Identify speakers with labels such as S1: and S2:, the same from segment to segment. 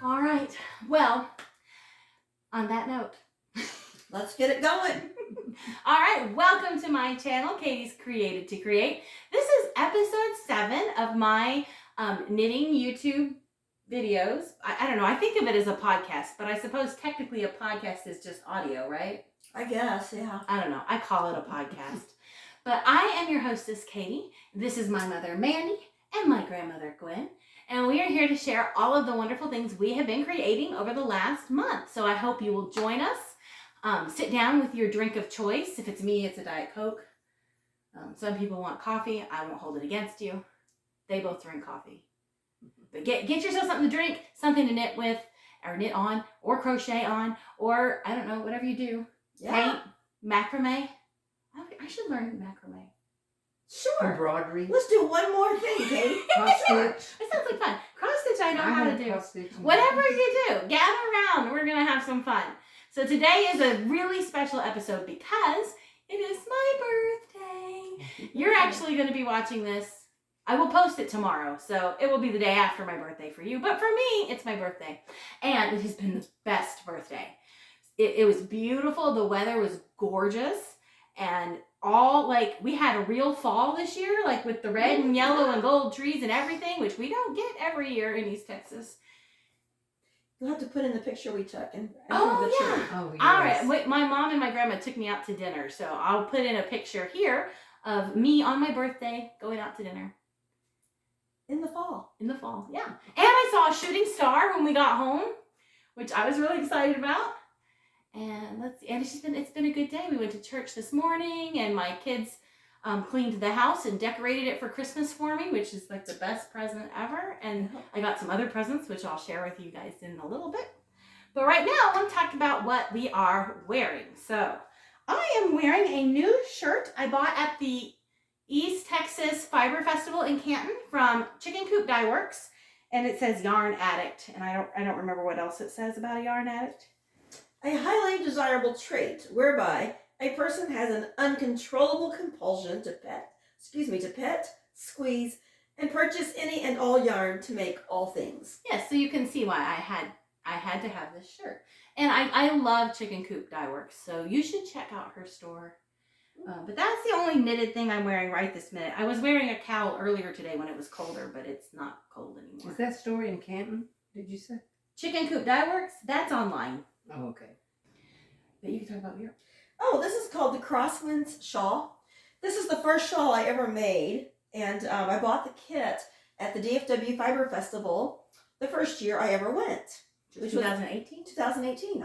S1: All right. Well, on that note,
S2: let's get it going.
S1: All right. Welcome to my channel, Katie's Created to Create. This is episode 7 of my knitting YouTube videos. I don't know. I think of it as a podcast, but I suppose technically a podcast is just audio, right?
S2: I guess, yeah.
S1: I don't know. I call it a podcast. But I am your hostess, Katie. This is my mother, Mandy, and my grandmother, Gwen. And we are here to share all of the wonderful things we have been creating over the last month. So I hope you will join us. Sit down with your drink of choice. If it's me, it's a Diet Coke. Some people want coffee. I won't hold it against you. They both drink coffee. But get yourself something to drink, something to knit with, or knit on, or crochet on, or I don't know, whatever you do.
S2: Yeah.
S1: Paint, macrame. I should learn macrame.
S2: Sure.
S3: Embroidery.
S2: Let's do one more thing, Katie.
S3: Cross
S1: Sure.
S3: stitch.
S1: It sounds like fun. Cross stitch I know how to do.
S3: Cross stitch.
S1: Whatever you do, gather around. We're going to have some fun. So today is a really special episode because it is my birthday. You're actually going to be watching this. I will post it tomorrow, so it will be the day after my birthday for you. But for me, it's my birthday. And it has been the best birthday. It was beautiful. The weather was gorgeous. And we had a real fall this year, like with the red and yellow and gold trees and everything, which we don't get every year in East Texas.
S2: You'll have to put in the picture we took. And
S1: Oh,
S2: the
S1: yeah.
S2: tree.
S3: Oh, yes.
S1: All right. Wait, my mom and my grandma took me out to dinner, so I'll put in a picture here of me on my birthday going out to dinner.
S2: In the fall.
S1: In the fall, yeah. And I saw a shooting star when we got home, which I was really excited about. And let's see, and it's been a good day. We went to church this morning, and my kids cleaned the house and decorated it for Christmas for me, which is like the best present ever. And I got some other presents, which I'll share with you guys in a little bit. But right now, I want to talk about what we are wearing. So I am wearing a new shirt I bought at the East Texas Fiber Festival in Canton from Chicken Coop Dye Works, and it says Yarn Addict, and I don't remember what else it says about a yarn addict.
S2: A highly desirable trait whereby a person has an uncontrollable compulsion to pet, squeeze, and purchase any and all yarn to make all things.
S1: Yes, so you can see why I had to have this shirt. And I love Chicken Coop Dye Works, so you should check out her store. But that's the only knitted thing I'm wearing right this minute. I was wearing a cowl earlier today when it was colder, but it's not cold anymore.
S3: Is that story in Canton, did you say?
S1: Chicken Coop Dye Works, that's online.
S3: Oh, okay.
S1: But you can talk about here.
S2: Oh, this is called the Crosswinds shawl. This is the first shawl I ever made, and I bought the kit at the DFW Fiber Festival the first year I ever went. Which
S1: 2018?
S2: 2018,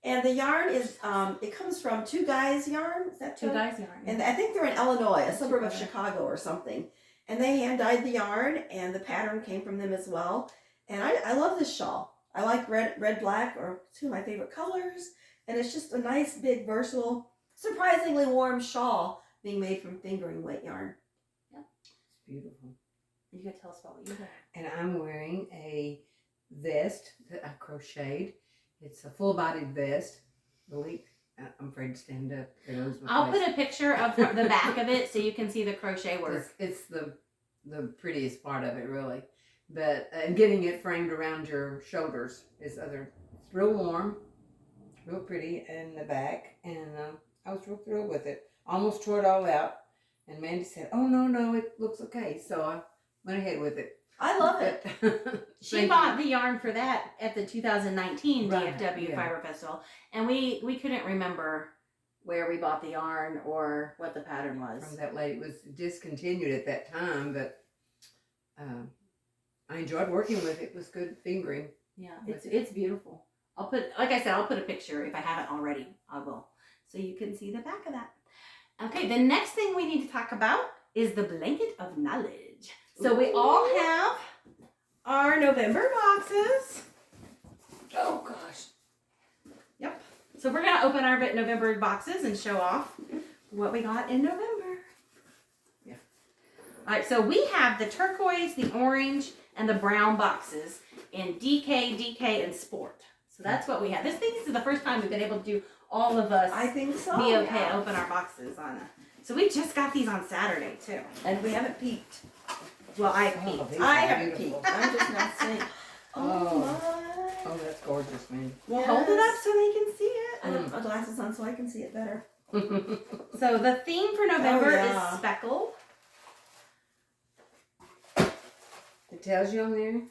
S2: And the yarn is, it comes from Two Guys Yarn. Is that
S1: Two Guys Yarn.
S2: And I think they're in Illinois, a suburb of Chicago or something. And they hand dyed the yarn, and the pattern came from them as well. And I love this shawl. I like red, black, or two of my favorite colors. And it's just a nice, big, versatile, surprisingly warm shawl being made from fingering weight yarn.
S1: Yeah.
S3: It's beautiful.
S1: You can tell us about what you wear.
S3: And I'm wearing a vest that I crocheted. It's a full-bodied vest. The length, I'm afraid to stand up.
S1: I'll put a picture of the back of it so you can see the crochet work.
S3: It's the prettiest part of it, really. But and getting it framed around your shoulders is other. It's real warm, real pretty in the back, and I was real thrilled with it. Almost tore it all out, and Mandy said, "Oh no, it looks okay." So I went ahead with it.
S2: I love it.
S1: She bought the yarn for that at the 2019
S3: Right,
S1: DFW
S3: yeah.
S1: Fiber Festival, and we couldn't remember where we bought the yarn or what the pattern was.
S3: From that lady, it was discontinued at that time, but I enjoyed working with it. It was good fingering.
S1: Yeah, it's beautiful. Like I said, I'll put a picture if I haven't already. I will, so you can see the back of that. Okay, the next thing we need to talk about is the blanket of knowledge. So we all have our November boxes.
S2: Oh, gosh.
S1: Yep. So we're going to open our November boxes and show off what we got in November.
S3: Yeah.
S1: All right, so we have the turquoise, the orange, and the brown boxes in DK, and Sport. So that's what we have. This is the first time we've been able to do all of us.
S2: I think so.
S1: Be okay, open our boxes on a. So we just got these on Saturday too.
S2: And we haven't peeked.
S1: Well, I
S3: Oh,
S1: peeked.
S3: these
S2: I
S3: are
S2: haven't
S3: beautiful.
S2: peeked. I'm just not saying. Oh,
S3: Oh.
S2: my glasses on so I can see it better.
S1: So the theme for November is speckle.
S3: It tells you on there?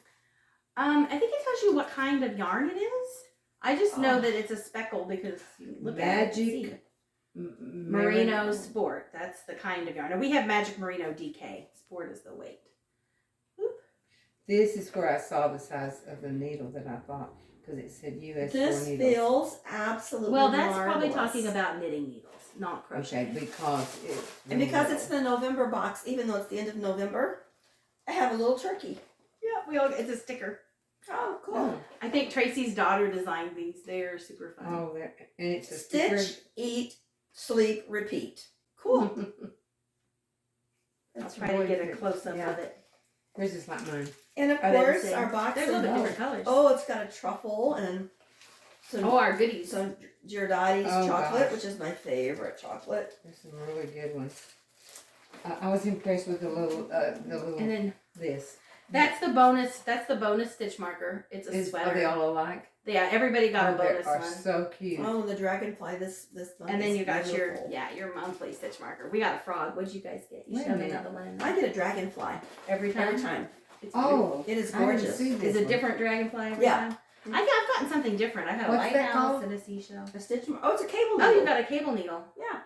S1: I think it tells you what kind of yarn it is. I just know that it's a speckle because you look at it and see. Merino Sport. That's the kind of yarn. And we have Magic Merino DK. Sport is the weight. Oop.
S3: This is where I saw the size of the needle that I bought because it said US 4
S2: This
S3: needles.
S2: feels absolutely
S1: Well, that's
S2: marvelous.
S1: probably talking about knitting needles, not crochet.
S3: Okay, because it's
S2: And because it's the November box, even though it's the end of November, I have a little turkey.
S1: Yeah, it's a sticker.
S2: Oh, cool.
S3: Oh.
S1: I think Tracy's daughter designed these. They're super fun.
S3: Oh, and it's a
S2: Stitch, eat, sleep, repeat. Cool.
S1: I'll try to get a close up of it.
S3: Yours is like mine.
S2: And of
S1: Are they the
S2: course,
S1: same?
S2: our box.
S1: They're a little bit different colors.
S2: Oh, it's got a truffle and some,
S1: our goodies.
S2: some Giordani's
S3: Oh,
S2: chocolate,
S3: gosh.
S2: which is my favorite chocolate.
S3: There's some really good ones. I was impressed with the little
S1: And then
S3: this.
S1: that's the bonus stitch marker. It's a
S3: Are
S1: sweater.
S3: they all alike?
S1: Yeah, everybody got a
S3: They
S1: bonus
S3: are
S1: one.
S3: so cute.
S2: Oh, the dragonfly. This one.
S1: And then
S2: is
S1: you got
S2: beautiful.
S1: your monthly stitch marker. We got a frog. What'd you guys get? You
S3: Wait a
S1: showed
S3: minute.
S1: another one in there.
S2: I get a dragonfly
S1: Every time.
S2: every time.
S1: It's
S3: Oh,
S2: It is
S3: I didn't
S2: gorgeous.
S3: see
S1: beautiful.
S3: this
S1: Is it
S3: one.
S1: different dragonfly every
S2: Yeah.
S1: time? I've gotten something different. I've got a
S3: What's that
S1: lighthouse
S3: called?
S1: and a seashell.
S2: A stitch. Oh, it's a cable.
S1: Oh,
S2: needle.
S1: you got a cable needle.
S2: Yeah.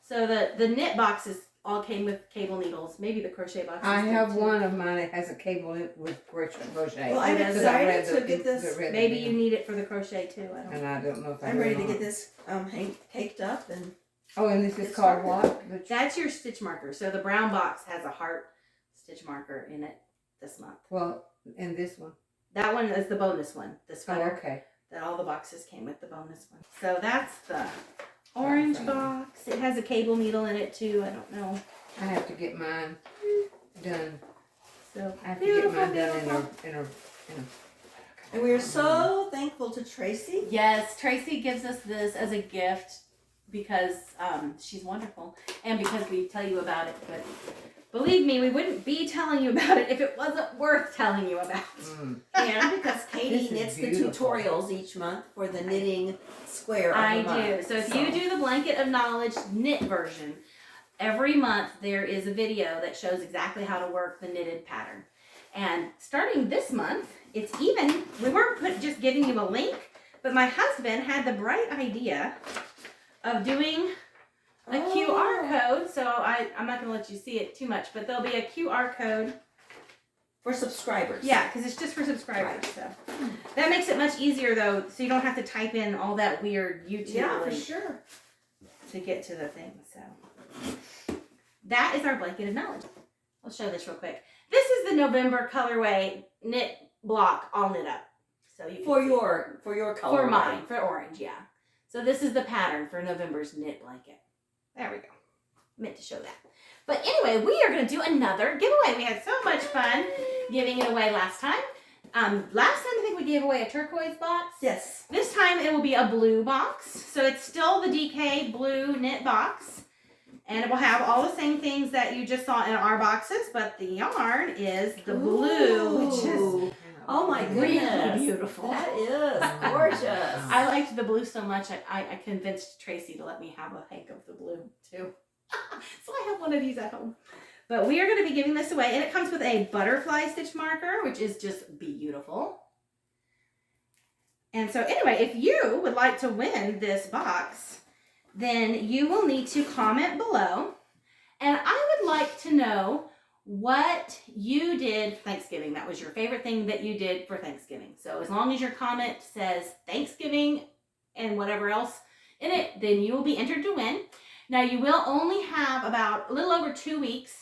S1: So the knit boxes all came with cable needles. Maybe the crochet boxes.
S3: I
S1: did
S3: have
S1: too.
S3: one of mine that has a cable with crochet.
S2: Well, I'm
S1: It does.
S2: excited to get this.
S1: Maybe you need it for the crochet too. I don't know.
S3: And I don't know if I
S2: I'm ready
S3: will
S2: to
S3: or
S2: get
S3: not.
S2: this caked up and.
S3: Oh, and this is
S2: It's
S3: called
S2: started.
S3: what?
S1: That's your stitch marker. So the brown box has a heart stitch marker in it this month.
S3: Well, and this one.
S1: That one is the bonus one. The
S3: Oh,
S1: sweater.
S3: okay.
S1: That all the boxes came with the bonus one. So that's the orange box. It has a cable needle in it too. I don't know.
S3: I have to get mine done.
S1: So
S3: I have to get mine done
S1: beautiful.
S3: in a
S2: And we are so thankful to Tracy.
S1: Yes, Tracy gives us this as a gift because she's wonderful and because we tell you about it. But believe me, we wouldn't be telling you about it if it wasn't worth telling you about.
S2: And because Katie
S3: This is
S2: knits the
S3: beautiful.
S2: tutorials each month for the knitting square of
S1: I
S2: the month.
S1: do. So if you do the Blanket of Knowledge knit version, every month there is a video that shows exactly how to work the knitted pattern. And starting this month, it's even, we weren't just giving you a link, but my husband had the bright idea of doing a QR code. So I'm not going to let you see it too much, but there'll be a QR code.
S2: For subscribers.
S1: Yeah, because it's just for subscribers. So that makes it much easier though, so you don't have to type in all that weird YouTube
S2: Yeah, for
S1: link
S2: sure.
S1: to get to the thing. So that is our Blanket of Knowledge. I'll show this real quick. This is the November colorway knit block all knit up. So you can
S2: For
S1: see.
S2: your color.
S1: For mine, for orange, yeah. So this is the pattern for November's knit blanket. There we go. Meant to show that. But anyway, we are going to do another giveaway. We had so much fun giving it away last time. Last time I think we gave away a turquoise box.
S2: Yes.
S1: This time it will be a blue box. So it's still the DK blue knit box. And it will have all the same things that you just saw in our boxes, but the yarn is the blue, which is
S2: Oh my
S1: really
S2: goodness.
S1: beautiful.
S2: That is gorgeous.
S1: I liked the blue so much, I convinced Tracy to let me have a hank of the blue too. So I have one of these at home. But we are going to be giving this away, and it comes with a butterfly stitch marker, which is just beautiful. And so anyway, if you would like to win this box, then you will need to comment below. And I would like to know what you did for Thanksgiving. That was your favorite thing that you did for Thanksgiving. So as long as your comment says Thanksgiving and whatever else in it, then you will be entered to win. Now you will only have about a little over 2 weeks.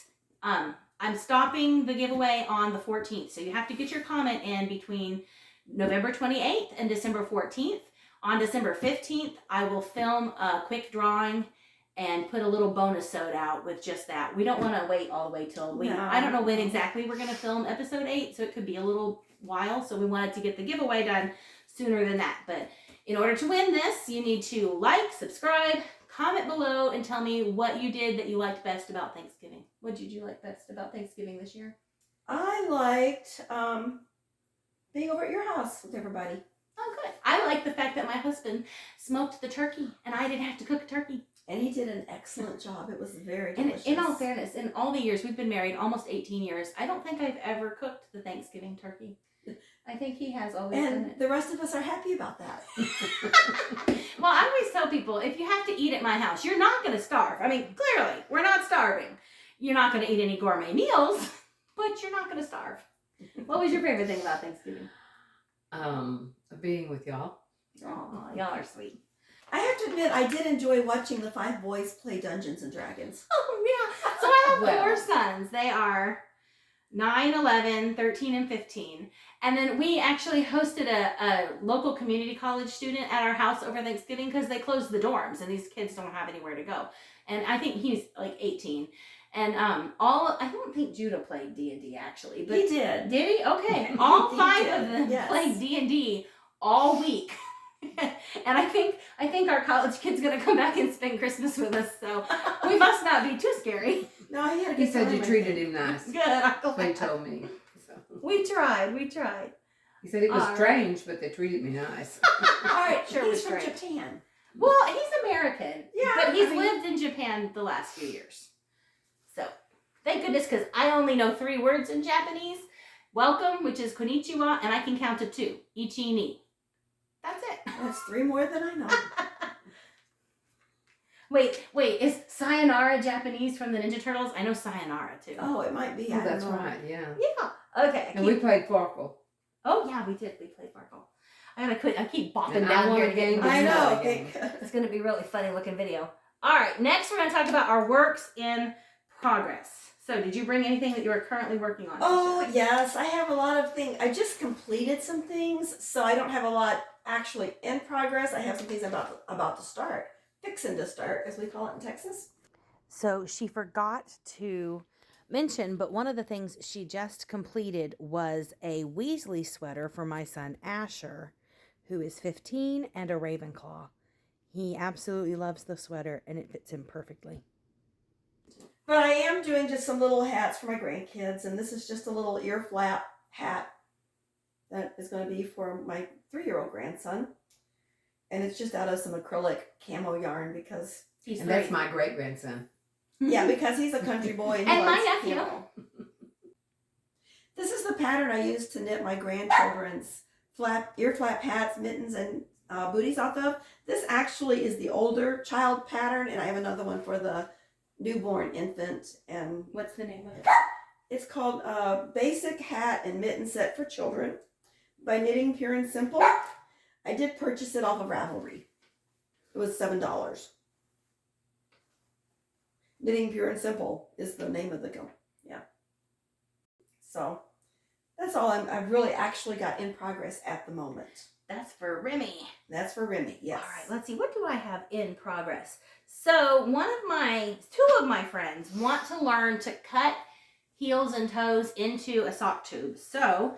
S1: I'm stopping the giveaway on the 14th. So you have to get your comment in between November 28th and December 14th. On December 15th, I will film a quick drawing and put a little bonus sewed out with just that. We don't want to wait all the way till I don't know when exactly we're going to film episode 8, so it could be a little while. So we wanted to get the giveaway done sooner than that. But in order to win this, you need to like, subscribe, comment below, and tell me what you did that you liked best about Thanksgiving. What did you like best about Thanksgiving this year?
S2: I liked being over at your house with everybody.
S1: Oh, good. I I like the fact that my husband smoked the turkey and I didn't have to cook a turkey.
S2: And he did an excellent job. It was very
S1: And
S2: delicious.
S1: in all fairness, in all the years we've been married, almost 18 years, I don't think I've ever cooked the Thanksgiving turkey. I think he has always done
S2: And
S1: it.
S2: the rest of us are happy about that.
S1: Well, I always tell people, if you have to eat at my house, you're not going to starve. I mean, clearly, we're not starving. You're not going to eat any gourmet meals, but you're not going to starve. What was your favorite thing about Thanksgiving?
S3: Being with y'all.
S1: Oh, y'all are sweet.
S2: I have to admit, I did enjoy watching the 5 boys play Dungeons and Dragons.
S1: Oh, yeah. So I have
S3: Well.
S1: 4 sons. They are 9, 11, 13, and 15. And then we actually hosted a local community college student at our house over Thanksgiving because they closed the dorms and these kids don't have anywhere to go. And I think he's like 18. And I don't think Judah played D&D actually. But
S2: He did.
S1: Did he? Okay. All
S2: He
S1: 5
S2: did,
S1: of them
S2: yes.
S1: played D&D all week. And I think our college kid's gonna come back and spend Christmas with us, so we must not be too scary.
S2: No, he had a
S3: He
S2: good
S3: said
S2: time,
S3: you
S2: I
S3: treated
S2: think.
S3: him nice.
S1: Good. I'm
S3: That's what he
S1: glad.
S3: told me. So.
S2: We tried.
S3: He said it was
S1: All right.
S3: strange, but they treated me nice.
S2: All right,
S1: Sure was
S2: he's from
S1: strange.
S2: Japan.
S1: Well, he's American,
S2: Yeah,
S1: but he's
S2: I mean-
S1: lived in Japan the last few years. So, thank goodness, because I only know 3 words in Japanese. Welcome, which is konnichiwa, and I can count to 2. Ichi, ni. That's it.
S2: That's 3 more than I know.
S1: Wait, is sayonara Japanese from the Ninja Turtles? I know sayonara, too.
S2: Oh, it might be.
S3: Oh,
S2: I don't
S3: that's
S2: know.
S3: right, yeah.
S1: Yeah. Okay.
S3: And we played Farkle.
S1: Oh, yeah, we did. We played Farkle. I keep bopping
S3: And
S1: down
S3: I
S1: here
S3: won
S1: to get
S3: a game.
S2: I
S1: my-
S2: know.
S3: Again.
S1: It's going to be a really funny looking video. All right, next we're going to talk about our works in progress. So, did you bring anything that you are currently working on?
S2: Oh, yes. I have a lot of things. I just completed some things, so I don't have a lot actually in progress. I have some things about to start. Fixing to start, as we call it in Texas.
S4: So she forgot to mention, but one of the things she just completed was a Weasley sweater for my son Asher, who is 15, and a Ravenclaw. He absolutely loves the sweater, and it fits him perfectly.
S2: But I am doing just some little hats for my grandkids, and this is just a little Earflap hat that is going to be for my 3-year-old grandson. And it's just out of some acrylic camo yarn because,
S1: He's
S3: And
S1: 3.
S3: that's my great grandson.
S2: yeah, because he's a country boy and he
S1: And my
S2: likes
S1: nephew.
S2: camo. This is the pattern I used to knit my grandchildren's ear flap hats, mittens, and booties off of. This actually is the older child pattern, and I have another one for the newborn infant. And
S1: What's the name of it?
S2: it's called Basic Hat and Mitten Set for Children by Knitting Pure and Simple. I did purchase it off of Ravelry. It was $7. Knitting Pure and Simple is the name of the company. Yeah. So that's all I've really actually got in progress at the moment.
S1: That's for Remy.
S2: That's for Remy, yes.
S1: All right, let's see. What do I have in progress? So, two of my friends want to learn to cut heels and toes into a sock tube. So,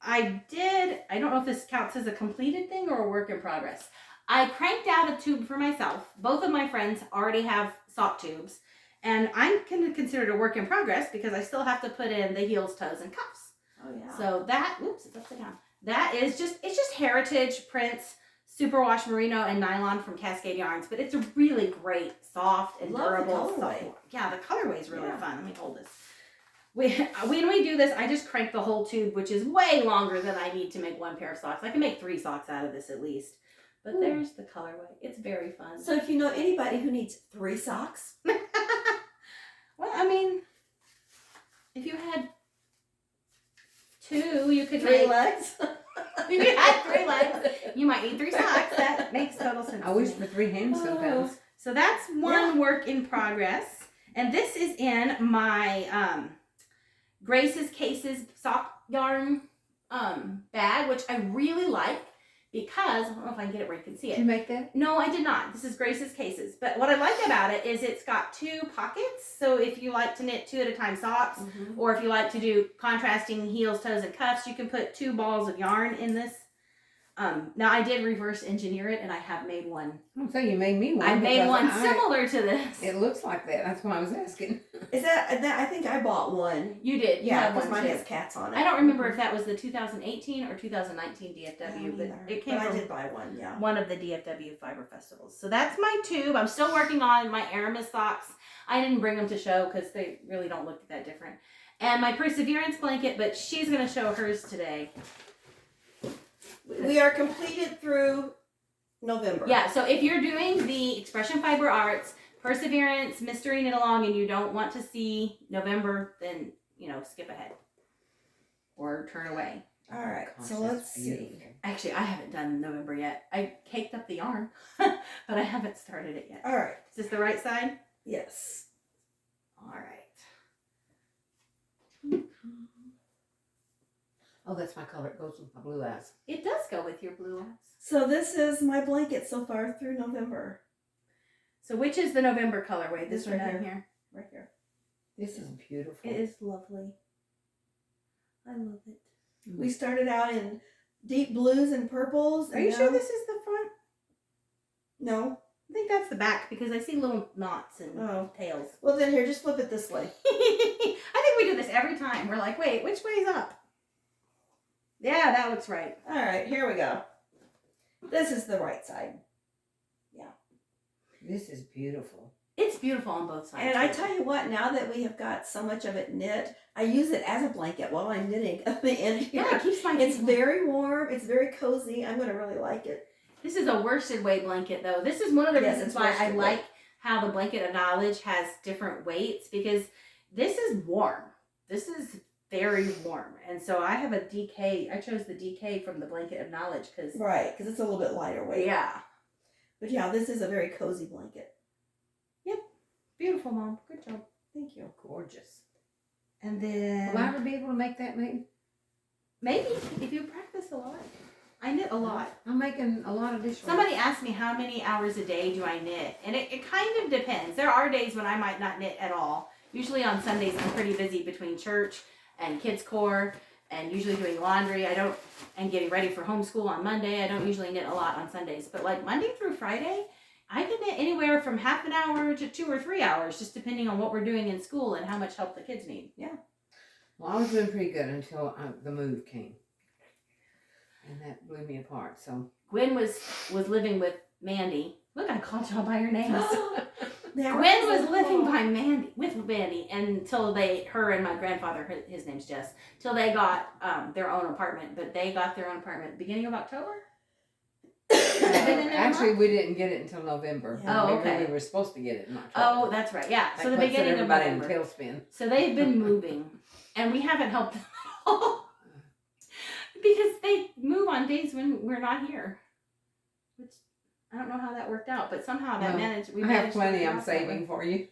S1: I don't know if this counts as a completed thing or a work in progress. I cranked out a tube for myself. Both of my friends already have sock tubes. And I'm going to consider it a work in progress because I still have to put in the heels, toes, and cuffs.
S2: Oh, yeah.
S1: So that, oops, it's upside down. That is it's just heritage prints, superwash merino and nylon from Cascade Yarns, but it's a really great, soft and
S2: Love the
S1: durable.
S2: colorway.
S1: Yeah, the colorway is really
S2: Yeah.
S1: fun. Let me hold this. When we do this, I just crank the whole tube, which is way longer than I need to make one pair of socks. I can make 3 socks out of this at least. But there's the colorway. It's very fun.
S2: So if you know anybody who needs 3 socks,
S1: Well, I mean, if you had 2, you could
S2: 3
S1: make.
S2: legs.
S1: If you had 3 legs, you might need 3 socks. That makes total sense.
S3: I
S1: to
S3: wish
S1: me.
S3: for 3 hands sometimes.
S1: So that's one work in progress. And this is in my Grace's Cases sock yarn bag, which I really like because, I don't know if I can get it where you can see
S3: Did
S1: it.
S3: you make that?
S1: No, I did not. This is Grace's Cases. But what I like about it is it's got 2 pockets. So if you like to knit 2 at a time socks, or if you like to do contrasting heels, toes, and cuffs, you can put 2 balls of yarn in this Now I did reverse engineer it, and I have made one.
S3: I'll say you made me one.
S1: I made
S3: because
S1: one similar to this.
S3: It looks like that. That's why I was asking.
S2: Is that? I think I bought one.
S1: You did. You
S2: Yeah,
S1: had
S2: because
S1: one
S2: mine
S1: too.
S2: has cats on it.
S1: I don't remember if that was the 2018 or 2019 DFW, but it came
S2: But I
S1: from
S2: did buy one. Yeah.
S1: one of the DFW fiber festivals. So that's my tube. I'm still working on my Aramis socks. I didn't bring them to show because they really don't look that different. And my Perseverance blanket, but she's going to show hers today.
S2: We are completed through November.
S1: Yeah, so if you're doing the Expression Fiber Arts, Perseverance, Mystery Knit Along, and you don't want to see November, then, skip ahead. Or turn away.
S2: All right.
S3: Gosh,
S2: So
S3: that's
S2: let's see.
S3: beautiful.
S1: Actually, I haven't done November yet. I caked up the yarn, but I haven't started it yet.
S2: All right.
S1: Is this the right side?
S2: Yes.
S1: All right.
S3: Oh, that's my color. It goes with my blue eyes.
S1: It does go with your blue eyes.
S2: So this is my blanket so far through November.
S1: So which is the November colorway? This
S2: This
S1: one
S2: right
S1: down
S2: here.
S1: here.
S2: Right here.
S3: This is beautiful.
S1: It is lovely. I love it.
S2: We started out in deep blues and purples.
S1: Are you sure this is the front?
S2: No.
S1: I think that's the back because I see little knots and
S2: Oh.
S1: tails.
S2: Well, then here, just flip it this way.
S1: I think we do this every time. We're like, wait, which way's up? Yeah, that looks right.
S2: All right, here we go. This is the right side.
S3: This is beautiful.
S1: It's beautiful on both sides.
S2: And I tell you what, now that we have got so much of it knit, I use it as a blanket while I'm knitting at the end here.
S1: Yeah, it keeps my
S2: It's
S1: feet warm.
S2: very warm. It's very cozy. I'm going to really like it.
S1: This is a worsted weight blanket, though. This is one of the
S2: Yes,
S1: reasons
S2: it's
S1: why I
S2: worsted weight.
S1: like how the blanket of knowledge has different weights because this is warm. This is very warm. And so I have a DK. I chose the DK from the blanket of knowledge because,
S2: Right, because it's a little bit lighter weight.
S1: yeah.
S2: But yeah, this is a very cozy blanket.
S1: Beautiful, Mom. Good job.
S2: Thank you.
S3: Gorgeous.
S1: And then
S3: Will I ever be able to make that, maybe?
S1: maybe if you practice a lot. I knit a lot.
S3: I'm making a lot of dish.
S1: Somebody asked me how many hours a day do I knit, and it kind of depends. There are days when I might not knit at all. Usually on Sundays I'm pretty busy between church and kids corps and usually doing laundry. And getting ready for homeschool on Monday. I don't usually knit a lot on Sundays, but like Monday through Friday, I can knit anywhere from half an hour to 2 or 3 hours, just depending on what we're doing in school and how much help the kids need. Yeah.
S3: Well, I was doing pretty good until the move came. And that blew me apart, so.
S1: Gwen was living with Mandy. Look, I called y'all by your names.
S2: Now,
S1: Gwen was living by with Mandy until her and my grandfather, his name's Jess, till they got their own apartment. But they got their own apartment beginning of October.
S3: Actually, we didn't get it until November.
S2: Yeah.
S1: Oh, okay.
S3: We were supposed to get it in October.
S1: Oh, that's right. Yeah. So the
S3: That puts
S1: beginning of
S3: everybody
S1: November.
S3: in tailspin.
S1: So they've been moving, and we haven't helped them at all because they move on days when we're not here. Which I don't know how that worked out, but somehow that
S3: No,
S1: managed. We
S3: I
S1: managed
S3: have
S1: to
S3: plenty
S1: work it
S3: I'm
S1: out that way.
S3: saving for you.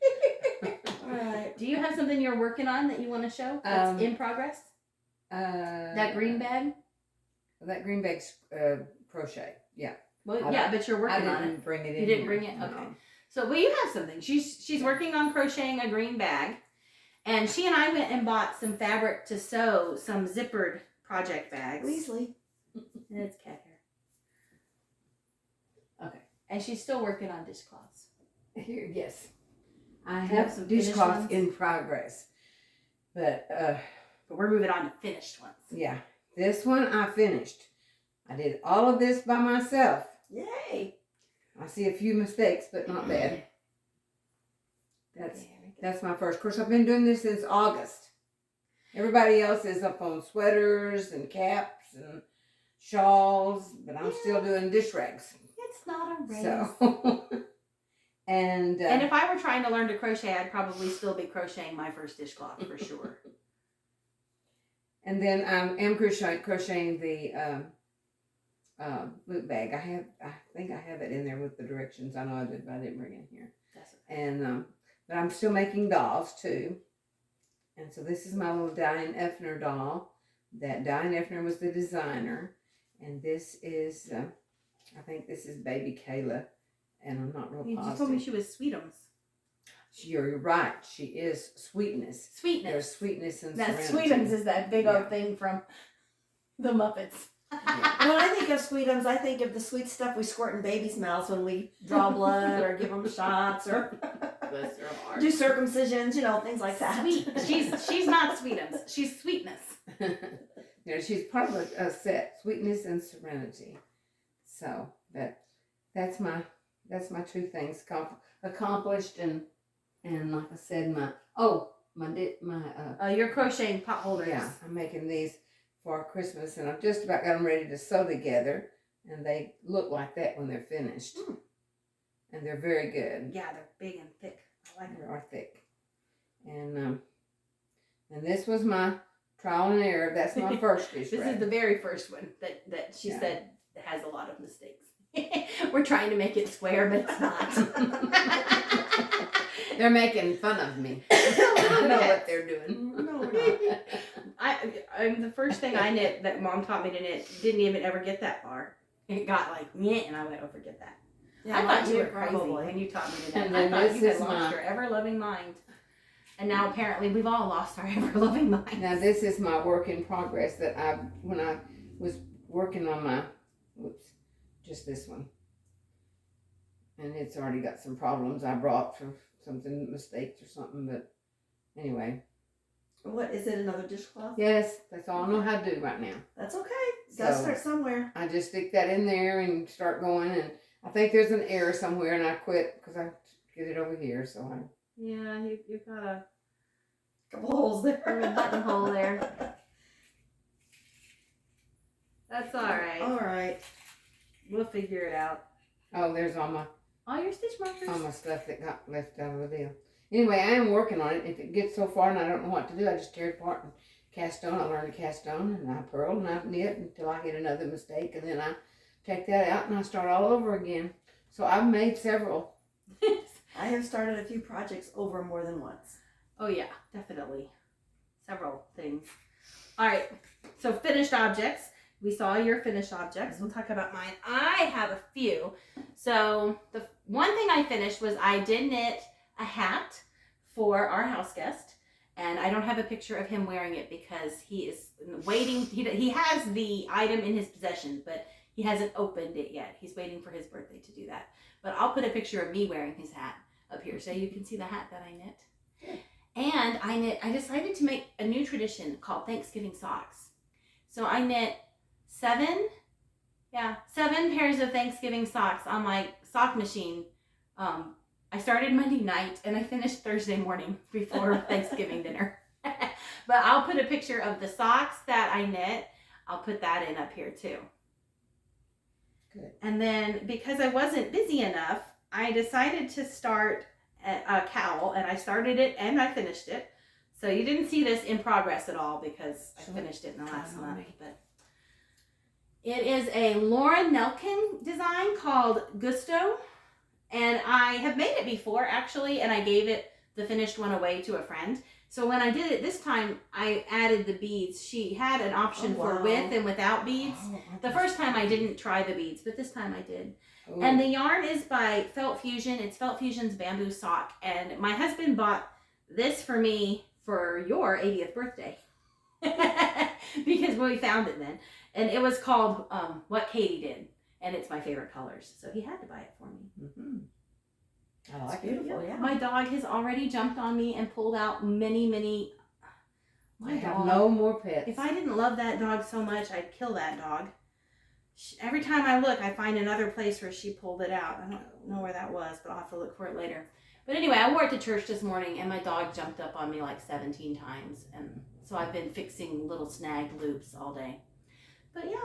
S2: All right.
S1: Do you have something you're working on that you want to show that's in progress? That green bag?
S3: That green bag's crochet. Yeah.
S1: Well, yeah, but you're working on it.
S3: didn't bring it in.
S1: You didn't
S3: here.
S1: bring it?
S3: No.
S1: Okay. So, well, you have something. She's working on crocheting a green bag, and she and I went and bought some fabric to sew some zippered project bags.
S2: Weasley.
S1: And it's cat hair. Okay. And she's still working on dishcloths.
S3: Here, yes. I
S1: Do you have
S3: have
S1: some
S3: dishcloths
S1: finished
S3: in progress. But,
S1: But we're moving on to finished ones.
S3: yeah. This one I finished. I did all of this by myself.
S2: Yay.
S3: I see a few mistakes, but not bad. That's
S1: There we go.
S3: That's my first. Of course, I've been doing this since August. Everybody else is up on sweaters and caps and shawls, but I'm still doing dish rags.
S1: It's not a race.
S3: So, and
S1: if I were trying to learn to crochet, I'd probably still be crocheting my first dishcloth for sure.
S3: and then I am crocheting the loop bag. I think I have it in there with the directions. I know I did, but I didn't bring it here.
S1: That's okay.
S3: And but I'm still making dolls too. And so this is my little Diane Effner doll. That Diane Effner was the designer, and this is I think this is baby Kayla, and I'm not real
S1: You
S3: positive.
S1: just told me she was Sweetums.
S3: You're right. She is Sweetness. There's
S1: Sweetness.
S3: sweetness in
S1: That
S3: Serenity.
S1: Sweetums is that big
S3: Yeah.
S1: old thing from the Muppets.
S2: And when I think of sweetums, I think of the sweet stuff we squirt in babies' mouths when we draw blood or give them shots or
S1: Bless her heart.
S2: do circumcisions, things like that.
S1: Sweet. She's not sweetums. She's sweetness.
S3: She's part of a set, sweetness and serenity. So that's my two things accomplished, and like I said,
S1: Your crocheting pot holders.
S3: Yeah, I'm making these for Christmas, and I've just about got them ready to sew together, and they look like that when they're finished. And they're very good.
S1: Yeah, they're big and thick. I like
S3: They
S1: them.
S3: are thick. And this was my trial and error. That's my first dish
S1: This
S3: rack.
S1: is the very first one that she said has a lot of mistakes. We're trying to make it square, but it's not.
S3: They're making fun of me. I know what they're doing.
S2: No, we're not.
S1: I'm the first thing I knit that Mom taught me to knit didn't even ever get that far. It got like meh, and I went, oh, forget that.
S2: Yeah,
S1: I thought
S2: mine
S1: you were
S2: too,
S1: crazy
S2: probably.
S1: when you taught me to knit.
S3: And
S1: I
S3: then
S1: thought
S3: this
S1: you had
S3: is
S1: lost
S3: my-
S1: your ever-loving mind. And now apparently we've all lost our ever-loving mind.
S3: Now this is my work in progress that when I was working on my, just this one. And it's already got some problems I brought for something, mistakes or something, but anyway.
S2: What is it? Another dishcloth?
S3: Yes, that's all I know how to do right now.
S2: That's okay. Gotta
S3: So-
S2: start somewhere.
S3: I just stick that in there and start going, and I think there's an error somewhere, and I quit because I get it over here, so I...
S1: Yeah, you've got a
S2: Couple holes there.
S1: little buttonhole there. That's all right.
S2: All right.
S1: We'll figure it out.
S3: Oh, there's all
S1: All your stitch markers.
S3: my stuff that got left out of the deal. Anyway, I am working on it. If it gets so far and I don't know what to do, I just tear it apart and cast on. I learn to cast on, and I purl and I knit until I get another mistake, and then I take that out and I start all over again. So I've made several.
S2: I have started a few projects over more than once.
S1: Oh yeah, definitely. Several things. All right, so finished objects. We saw your finished objects. We'll talk about mine. I have a few. So the one thing I finished was I did knit a hat for our house guest. And I don't have a picture of him wearing it because he is waiting. He has the item in his possession, but he hasn't opened it yet. He's waiting for his birthday to do that. But I'll put a picture of me wearing his hat up here so you can see the hat that I knit. And I decided to make a new tradition called Thanksgiving socks. So I knit 7 pairs of Thanksgiving socks on my sock machine. I started Monday night and I finished Thursday morning before Thanksgiving dinner. But I'll put a picture of the socks that I knit. I'll put that in up here too.
S3: Good.
S1: And then because I wasn't busy enough, I decided to start a cowl, and I started it and I finished it. So you didn't see this in progress at all because I finished it in the last month. But it is a Lauren Nelkin design called Gusto. And I have made it before actually, and I gave it the finished one away to a friend. So when I did it this time, I added the beads. She had an option for with and without beads. The first time I didn't try the beads, but this time I did.
S3: Ooh.
S1: And the yarn is by Felt Fusion. It's Felt Fusion's bamboo sock. And my husband bought this for me for your 80th birthday. Because we found it then. And it was called What Katie Did. And it's my favorite colors. So he had to buy it for me.
S3: Mm-hmm. I like
S2: It's beautiful,
S3: it.
S2: yeah.
S1: My dog has already jumped on me and pulled out many.
S3: I have no more pets.
S1: If I didn't love that dog so much, I'd kill that dog. Every time I look, I find another place where she pulled it out. I don't know where that was, but I'll have to look for it later. But anyway, I wore it to church this morning, and my dog jumped up on me like 17 times. And so I've been fixing little snagged loops all day. But yeah,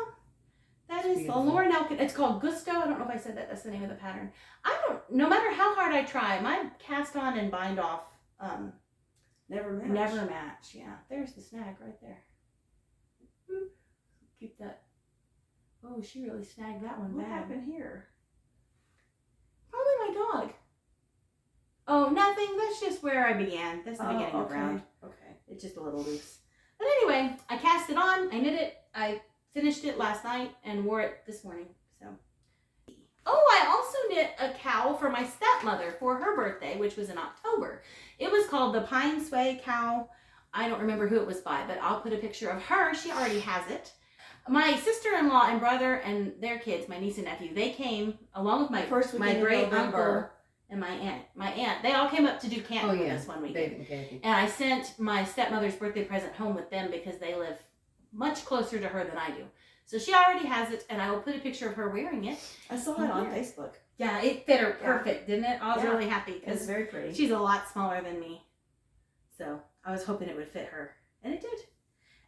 S1: that is the
S3: Beautiful.
S1: Lauren Elkin. It's called Gusto. I don't know if I said that. That's the name of the pattern. No matter how hard I try, my cast on and bind off
S2: Never match.
S1: never match. Yeah, there's the snag right there. Keep that. Oh, she really snagged that one
S2: What
S1: bad.
S2: happened here?
S1: Probably my dog. Oh, nothing. That's just where I began. That's the beginning of the round.
S2: Okay.
S1: It's just a little loose. But anyway, I cast it on. I knit it. I finished it last night and wore it this morning. So. Oh, I also knit a cowl for my stepmother for her birthday, which was in October. It was called the Pine Sway Cowl. I don't remember who it was by, but I'll put a picture of her. She already has it. My sister-in-law and brother and their kids, my niece and nephew, they came along with my
S2: First
S1: my
S2: weekend in
S1: great uncle
S2: November.
S1: and my aunt. My aunt, they all came up to do camping with us one weekend.
S3: David and Kathy.
S1: And I sent my stepmother's birthday present home with them because they live much closer to her than I do. So she already has it, and I will put a picture of her wearing it.
S2: I saw it on Facebook.
S1: Yeah, it fit her perfect, didn't it? I was really happy
S2: It's
S1: because
S2: very pretty.
S1: she's a lot smaller than me. So I was hoping it would fit her, and it did.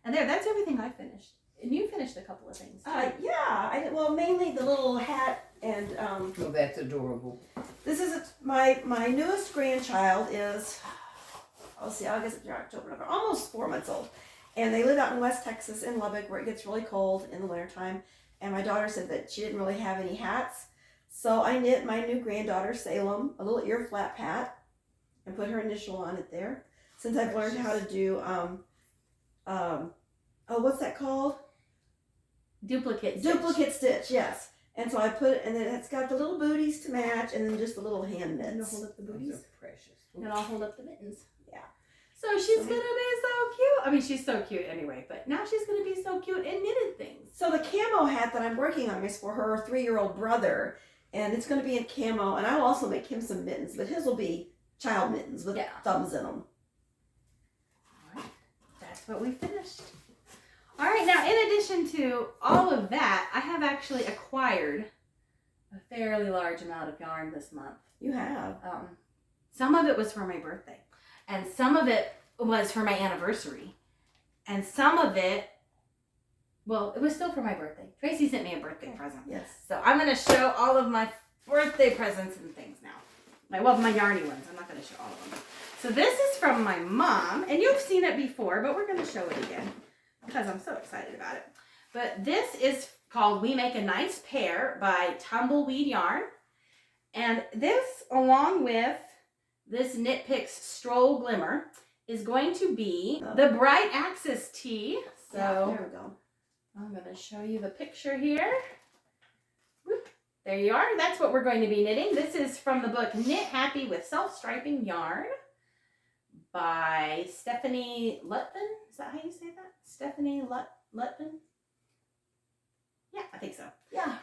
S1: And that's everything I finished. And you finished a couple of things.
S2: Yeah, I did, well, mainly the little hat and
S3: Oh, that's adorable.
S2: this is my newest grandchild is, August, October, November, almost 4 months old. And they live out in West Texas in Lubbock where it gets really cold in the wintertime. And my daughter said that she didn't really have any hats. So I knit my new granddaughter, Salem, a little Earflap hat and put her initial on it there. Since I've learned how to do, what's that called?
S1: Duplicate stitch.
S2: Duplicate stitch, yes. And so I put, and then it's got the little booties to match, and then just the little hand
S1: And
S2: knits.
S1: hold up the
S3: Those
S1: booties.
S3: are precious.
S1: And I'll hold up the mittens.
S2: Yeah.
S1: So she's gonna be so cute. I mean, she's so cute anyway, but now she's gonna be so cute in knitted things.
S2: So the camo hat that I'm working on is for her 3-year-old brother, and it's going to be in camo, and I'll also make him some mittens, but his will be child mittens with thumbs in them.
S1: All right, that's what we finished. All right, now in addition to all of that, I have actually acquired a fairly large amount of yarn this month.
S2: You have.
S1: Some of it was for my birthday, and some of it was for my anniversary, and some of it, well, it was still for my birthday. Tracy sent me a birthday present.
S2: Yes.
S1: So I'm going to show all of my birthday presents and things now. My yarny ones. I'm not going to show all of them. So this is from my mom, and you've seen it before, but we're going to show it again because I'm so excited about it. But this is called We Make a Nice Pair by Tumbleweed Yarn. And this, along with this Knit Picks Stroll Glimmer, is going to be the Bright Axis tee. So
S2: there we go.
S1: I'm going to show you the picture here. Whoop. There you are. That's what we're going to be knitting. This is from the book Knit Happy with Self-Striping Yarn by Stephanie Lutman. Is that how you say that? Stephanie Lutman? Yeah, I think so.
S2: Yeah.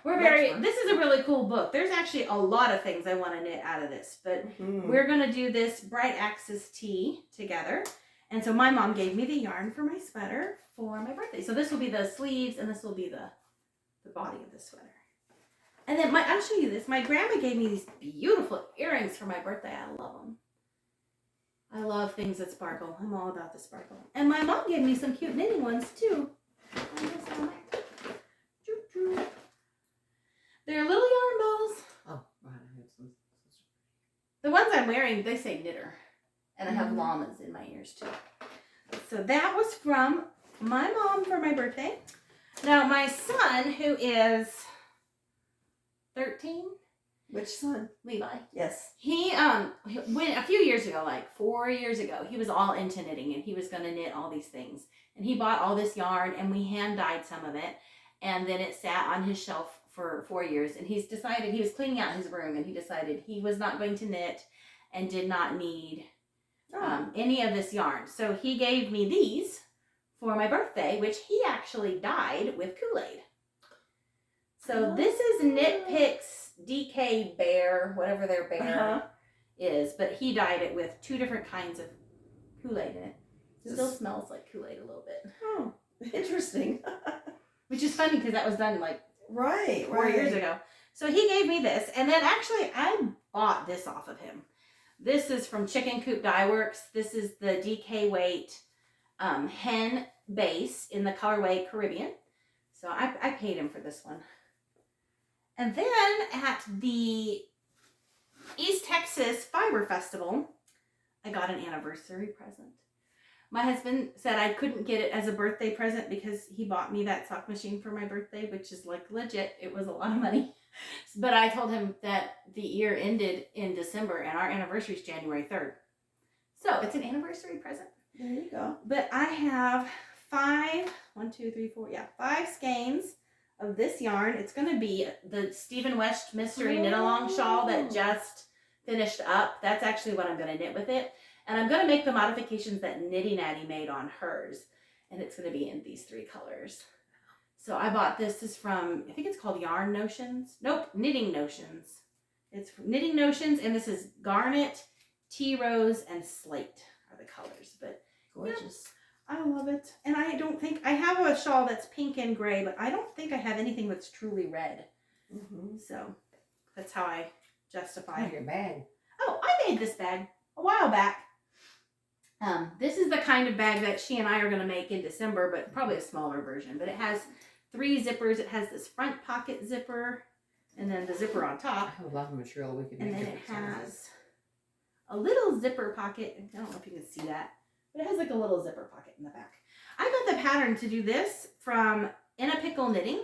S1: This is a really cool book. There's actually a lot of things I want to knit out of this, but we're going to do this Bright Axis tee together. And so my mom gave me the yarn for my sweater for my birthday. So this will be the sleeves, and this will be the body of the sweater. And then I'll show you this. My grandma gave me these beautiful earrings for my birthday. I love them. I love things that sparkle. I'm all about the sparkle. And my mom gave me some cute knitting ones too. They're little yarn balls.
S3: Oh, right. I have some.
S1: The ones I'm wearing, they say knitter. And I have llamas in my ears too. So that was from my mom for my birthday. Now my son, who is 13.
S2: Which son?
S1: Levi.
S2: Yes.
S1: He went a few years ago, like 4 years ago, he was all into knitting and he was going to knit all these things. And he bought all this yarn and we hand dyed some of it. And then it sat on his shelf for 4 years. And he's decided, he was cleaning out his room and he decided he was not going to knit and did not need any of this yarn. So he gave me these for my birthday, which he actually dyed with Kool-Aid. So this is Knit Picks DK Bear, whatever their bear is, but he dyed it with 2 different kinds of Kool-Aid in it. It still smells like Kool-Aid a little bit.
S2: Oh, interesting.
S1: Which is funny because that was done like
S2: right,
S1: 4 years ago. So he gave me this, and then actually I bought this off of him. This is from Chicken Coop Dye Works. This is the DK Weight hen base in the colorway Caribbean. So I paid him for this one. And then at the East Texas Fiber Festival, I got an anniversary present. My husband said I couldn't get it as a birthday present because he bought me that sock machine for my birthday, which is like legit. It was a lot of money. But I told him that the year ended in December and our anniversary is January 3rd. So it's an anniversary present.
S2: There you go.
S1: But I have 5 skeins of this yarn. It's going to be the Stephen West Mystery Knit-Along Shawl that just finished up. That's actually what I'm going to knit with it. And I'm going to make the modifications that Nitty Natty made on hers. And it's going to be in these 3 colors. So I bought this. This is from, I think it's called Yarn Notions. Nope, Knitting Notions. It's from Knitting Notions, and this is Garnet, Tea Rose, and Slate are the colors. But
S2: Gorgeous.
S1: yeah, I love it. And I don't think, I have a shawl that's pink and gray, but I don't think I have anything that's truly red.
S2: Mm-hmm.
S1: So that's how I justify
S3: Your bag.
S1: Oh, I made this bag a while back. This is the kind of bag that she and I are going to make in December, but probably a smaller version. But it has 3 zippers. It has this front pocket zipper, and then the zipper on top.
S3: I have a lot of material we could
S1: And
S3: make.
S1: then it
S3: different sizes.
S1: has a little zipper pocket. I don't know if you can see that, but it has like a little zipper pocket in the back. I got the pattern to do this from In a Pickle Knitting.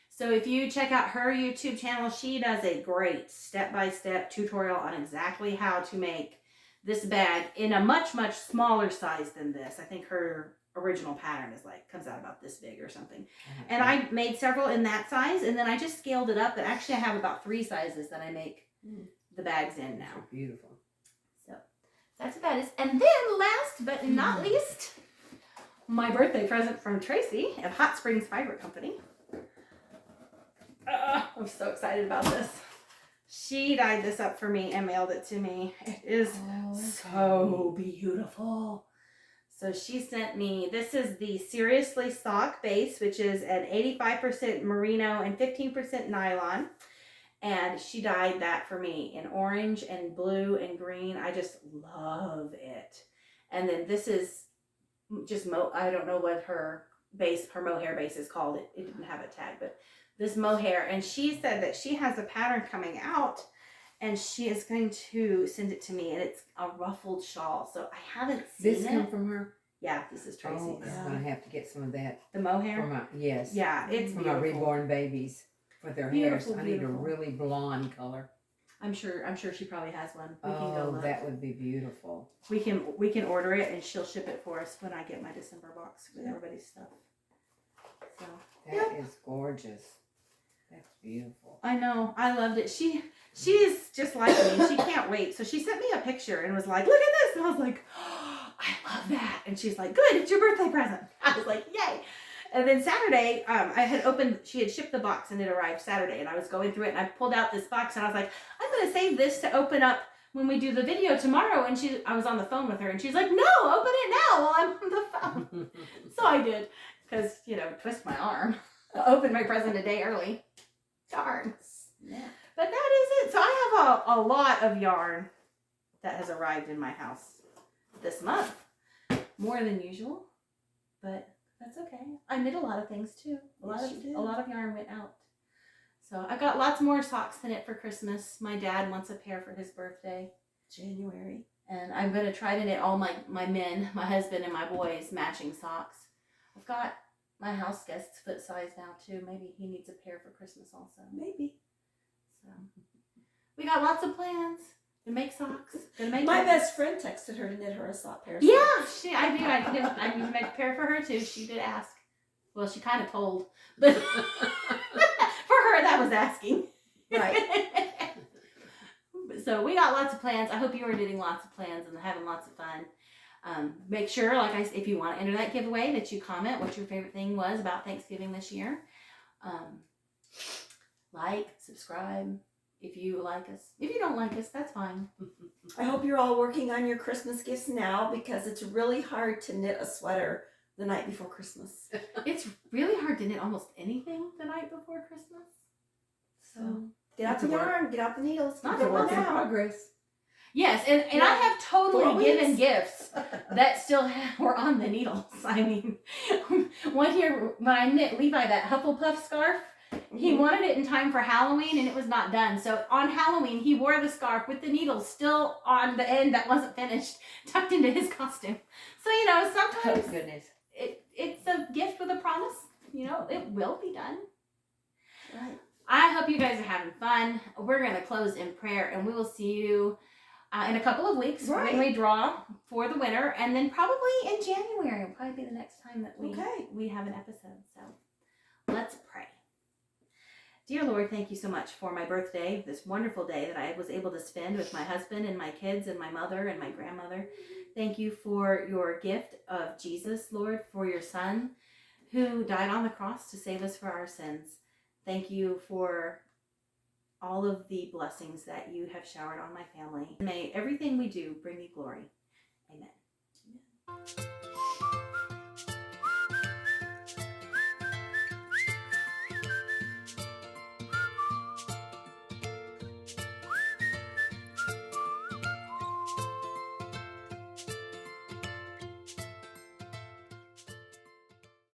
S1: So if you check out her YouTube channel, she does a great step-by-step tutorial on exactly how to make this bag in a much, much smaller size than this. I think her original pattern is like, comes out about this big or something. And I made several in that size, and then I just scaled it up. But actually I have about 3 sizes that I make the bags in now.
S3: Beautiful.
S1: So that's what that is. And then last but not least, my birthday present from Tracy at Hot Springs Fiber Company. I'm so excited about this. She dyed this up for me and mailed it to me. It is so beautiful. So she sent me, this is the Seriously Sock base, which is an 85% merino and 15% nylon. And she dyed that for me in orange and blue and green. I just love it. And then this is just I don't know what her mohair base is called. It didn't have a tag, but this mohair. And she said that she has a pattern coming out and she is going to send it to me, and it's a ruffled shawl. So I haven't seen
S3: This
S1: it.
S3: come from her?
S1: Yeah, this is Tracy's.
S3: Oh, I'm going to have to get some of that.
S1: The mohair?
S3: For my, yes.
S1: Yeah, it's
S3: for
S1: beautiful.
S3: my reborn babies. For their
S1: Beautiful,
S3: hairs. I need a
S1: beautiful.
S3: really blonde color.
S1: I'm sure she probably has one. We can go
S3: Oh,
S1: look.
S3: that would be beautiful.
S1: We can order it and she'll ship it for us when I get my December box with everybody's stuff. So
S3: That is gorgeous. That's beautiful.
S1: I know. I loved it. She's just like me. She can't wait. So she sent me a picture and was like, look at this. And I was like, oh, I love that. And she's like, good, it's your birthday present. I was like, yay. And then Saturday, she had shipped the box and it arrived Saturday, and I was going through it and I pulled out this box and I was like, I'm going to save this to open up when we do the video tomorrow. And I was on the phone with her and she's like, no, open it now while I'm on the phone. So I did, because, twist my arm. I opened my present a day early. Darn.
S2: Yeah.
S1: But that is it. So I have a lot of yarn that has arrived in my house this month. More than usual, but that's okay. I knit a lot of things too. A lot of yarn went out. So I got lots more socks to knit for Christmas. My dad wants a pair for his birthday.
S2: January.
S1: And I'm going to try to knit all my men, my husband and my boys, matching socks. I've got my house guest's foot size now too. Maybe he needs a pair for Christmas also.
S2: Maybe.
S1: So we got lots of plans. Gonna make socks.
S2: My best friend texted her to knit her a sock pair.
S1: Yeah, I do. I need to make a pair for her too. She did ask. Well, she kind of told, but for her that was asking.
S2: Right.
S1: So we got lots of plans. I hope you are knitting lots of plans and having lots of fun. Make sure, if you want to enter that giveaway, that you comment what your favorite thing was about Thanksgiving this year. Subscribe. If you like us. If you don't like us, that's fine.
S2: I hope you're all working on your Christmas gifts now, because it's really hard to knit a sweater the night before Christmas.
S1: It's really hard to knit almost anything the night before Christmas. So
S2: Get out the yarn, get out the needles.
S1: Not
S2: get
S1: a
S2: it
S1: work
S2: on
S1: in
S2: out.
S3: Progress.
S1: yes, and I have
S2: 4
S1: totally given
S2: weeks.
S1: gifts that still were on the needles. I mean, one year when I knit Levi that Hufflepuff scarf, he wanted it in time for Halloween and it was not done. So on Halloween, he wore the scarf with the needles still on the end that wasn't finished, tucked into his costume. So, sometimes
S3: Oh, goodness.
S1: it's a gift with a promise. It will be done.
S2: Right.
S1: I hope you guys are having fun. We're going to close in prayer, and we will see you in a couple of weeks when we draw for the winner. And then probably in January will probably be the next time that we have an episode. So let's pray. Dear Lord, thank you so much for my birthday, this wonderful day that I was able to spend with my husband and my kids and my mother and my grandmother. Thank you for your gift of Jesus, Lord, for your son who died on the cross to save us for our sins. Thank you for all of the blessings that you have showered on my family. May everything we do bring you glory. Amen.